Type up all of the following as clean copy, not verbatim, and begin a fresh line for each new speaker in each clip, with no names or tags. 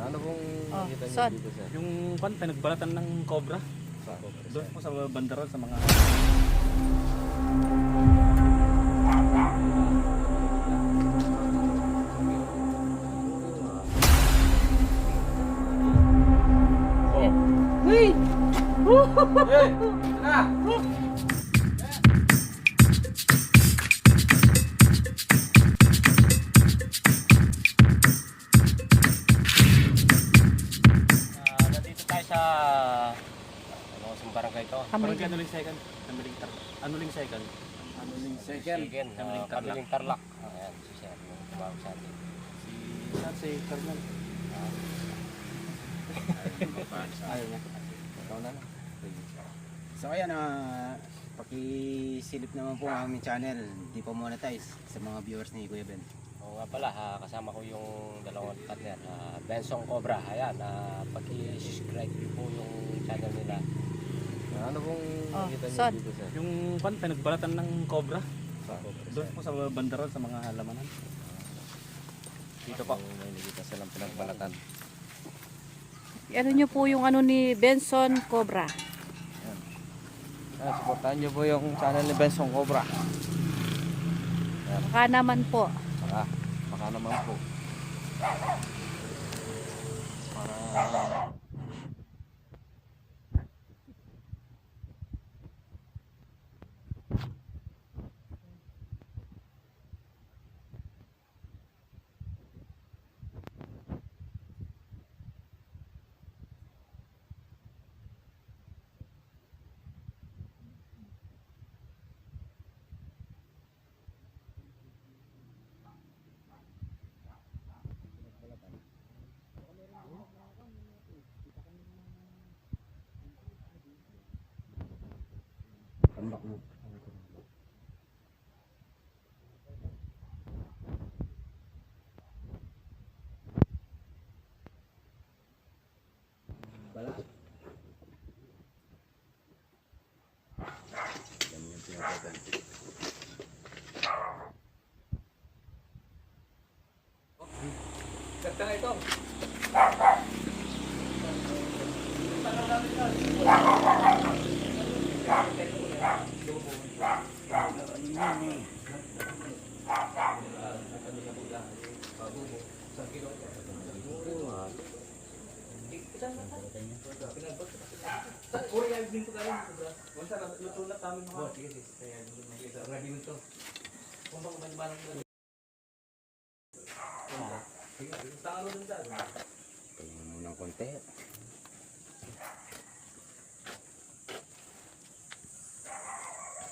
Ano pong nakita niyo
saan?
dito, sir?
Yung pinagbalatan ng cobra. Doon po sa bandaron sa mga...
Uy!
Hey! Tara!
Nandito tayo sa... Ano sa barangay ito? Barangay Anuling Second. Anuling Second.
Kamiling Tarlac. Ayan, si sir. Yung tumawag sa atin.
Si Carmen. Ayaw niya.
Ikaw na.
So ayan, pakisilip naman po ang aming channel. Di pa monetize sa mga viewers ni Kuya Ben.
Oo nga pala, kasama ko yung dalawang partner, Benson Cobra. Ayan, paki-subscribe niyo po yung channel nila. Ano pong nakita niyo
saan?
dito, sir?
Yung pinagbalatan ng cobra. Doon po sa bandaron sa mga halamanan. Dito po.
May nakita silang pinagbalatan.
Ano nyo po yung ano ni Benson Cobra?
Supportahan niyo po yung channel ni Benson Cobra.
Baka naman po.
Baka naman po. Para
Tambak mo. Bala. Yan yung tinatagal.
Ganda na ito.
Tingnan mo ng konti.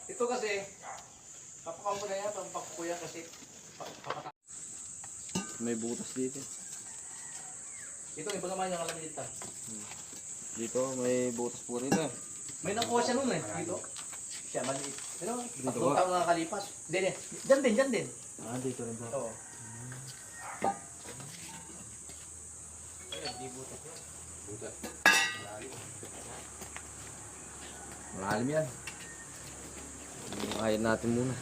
Ito kasi, papakaw mo na yan, pampakuya kasi may butas dito. Ito, iba naman yung alam dito. Dito, may butas po rin eh.
May nakuha siya noon eh, dito. Siya, maliit. Ano?
Dito
Tatlong
ba?
taon na nakalipas. Hindi, dyan din.
Dito rin po.
Oo.
Malalim yan. Ayayin natin muna.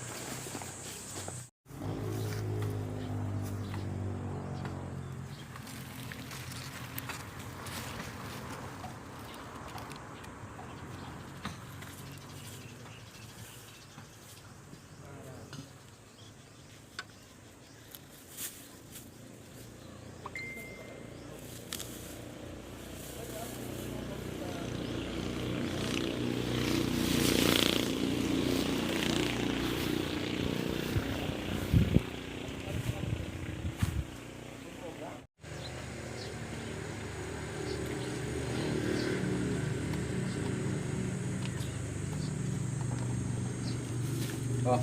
Oh.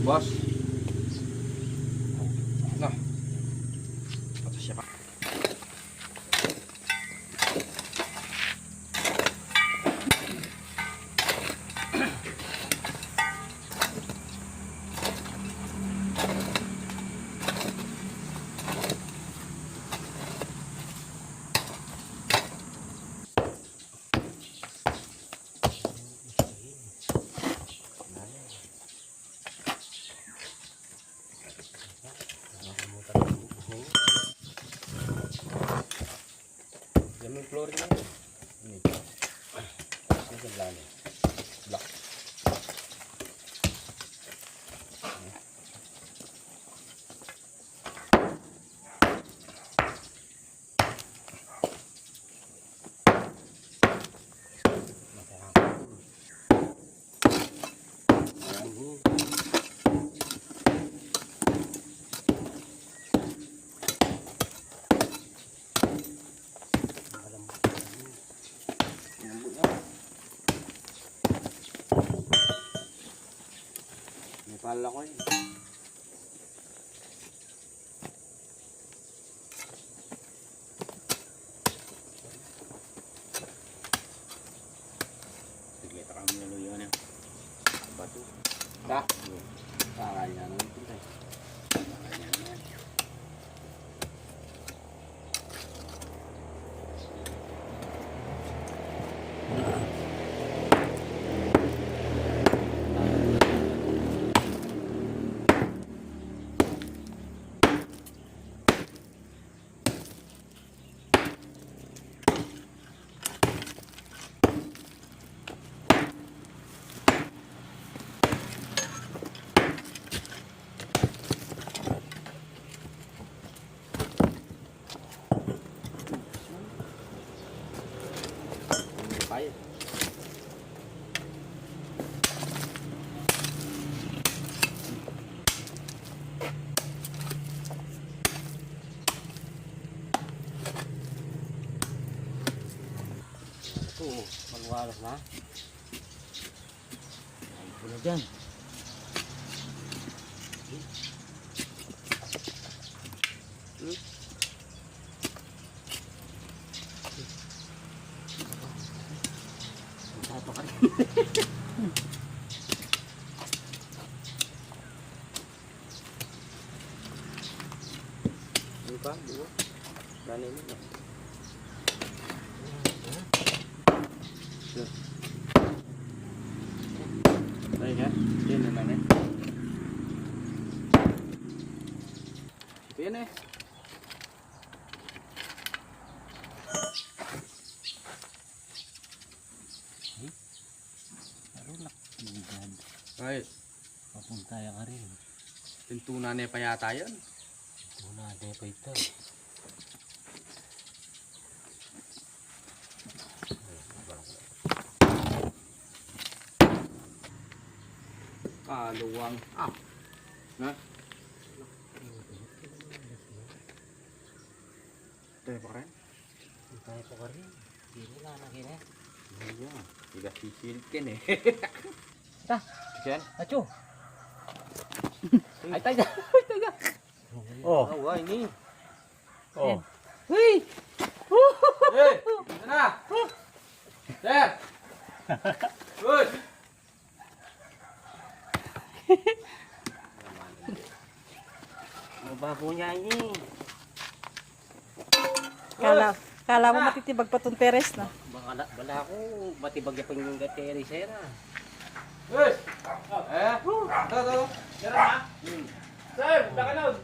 Boss. Nah. Atas siapa? flooring na yun. Ito. Ito lang eh. Block. May pala ko eh.
Sige, takang niluyo na. Bato.
Ha? Saka niya naman ito tayo. Bayad. Ito, maluwalas na. Ay, ito na dyan. Ano pa? Dua? Dali mo.
Ay, ha? Yan naman eh. Ito yan eh. Ay,
Papunta ka rin.
tintunan na pa yata yan.
Tuna, di pa ito.
Kaluwang. Ah. Na? Tayo pa rin?
Tayo pa ka rin. Hindi nila nakin eh.
Ayan. Tiga sisilkin eh.
Ta.
Yan?
Acho. Ay, tayo. Ay, tayo. Oh.
Oh, ini.
Oh.
Uy!
Hey! Ito na! Sir! Good!
Mabago niya ini.
Kala mo matitibag pa tong teres na.
Bala ko, matibag yung gateri sera.
Good! Eh? Ito. Sir na? Sir! Dakanod!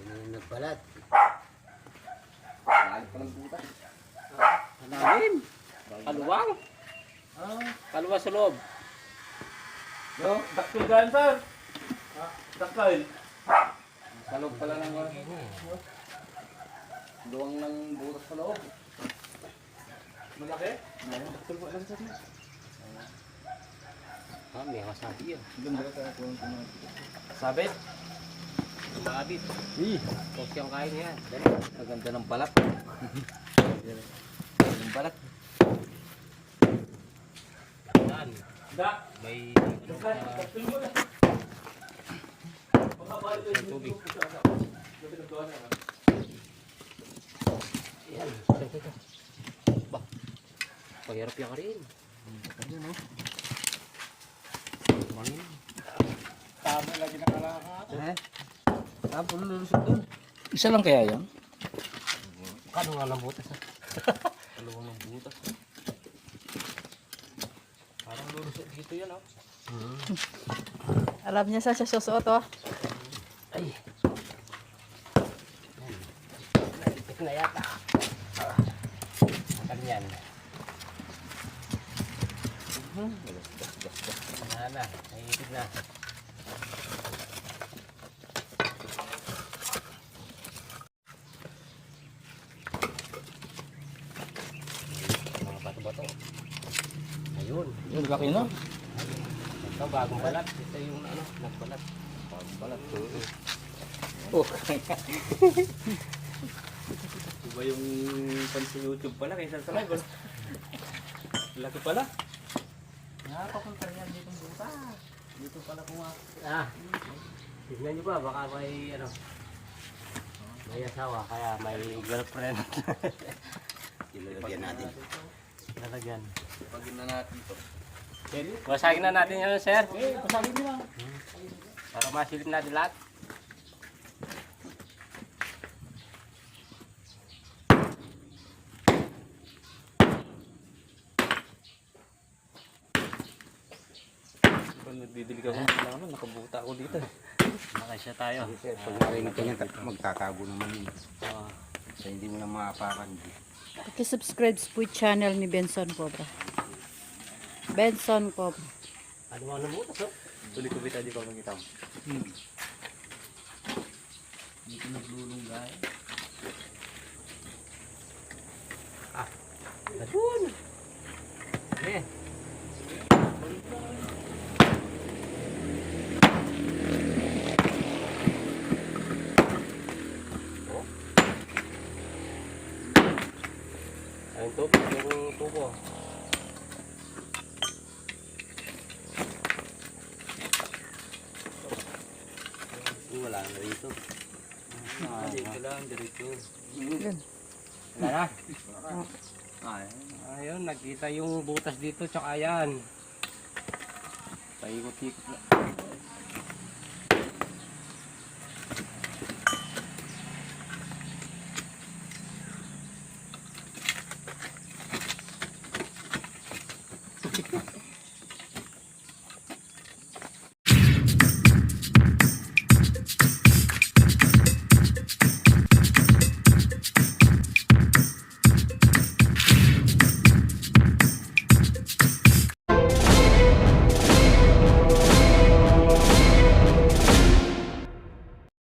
Yung nagbalat.
Lalit pa ng butas.
Hanalim. Kaluwang. Kaluwa sa loob.
Yo, daktil dyan, sir! Daktil. Sa loob pala ng luwang ng butas sa loob. Malaki? Mayroon daktil po lang, sir.
Ah, may kasabi yun.
Sabit?
Lumabit. Tapos yung kain niya. Dali.
Maganda ng balat. Ng balat.
Dan. May ano sa tubig. Yan. Bah. Pahirap yan ka rin. Manin.
Tama lagi na kalaka. Eh? Tama, lulusot doon.
Isa lang kaya yan?
Kano nga ng butas ha? Kalawang ng butas ha? Parang lulusot dito yan ha?
Alam niya sa siya susuot oh.
Ay! Naipit na yata. yan. Wala na, naiipid na. Mga bato-bato. Ayun.
Yung laki na.
Ito, bagong balat. Ito yung ano, nagbalat. Bagong balat.
Oh.
Iba yung pansin YouTube pala kaysa sa live. Laki pala.
Nakapunta yan dito buta. Dito pala kuha.
Ah, tignan nyo ba, baka may ano, may asawa, kaya may girlfriend.
Ilalagyan natin.
Lalagyan.
Pagin na natin to.
Basagin na natin yun, sir.
Pasagin nyo lang.
Para masilip natin lahat.
Kung nagbibili ka kung kailangan, nakabuta ako dito.
Nakasya tayo.
Pag narinig ka niyan, magtatago naman yun. So hindi mo na maapakan.
Paki-subscribe po yung channel ni Benson Cobra. Benson Cobra.
Ano ang nabutas, oh?
Tuloy ko bita di pa makita mo.
Dito naglulunggay.
Ayun! Eh. Oh. Ayun to, yung tubo. Wala na rito.
Dito lang, dirito.
Wala na. Ayun, nakita yung butas dito, tsaka yan. Paikot-ikot na.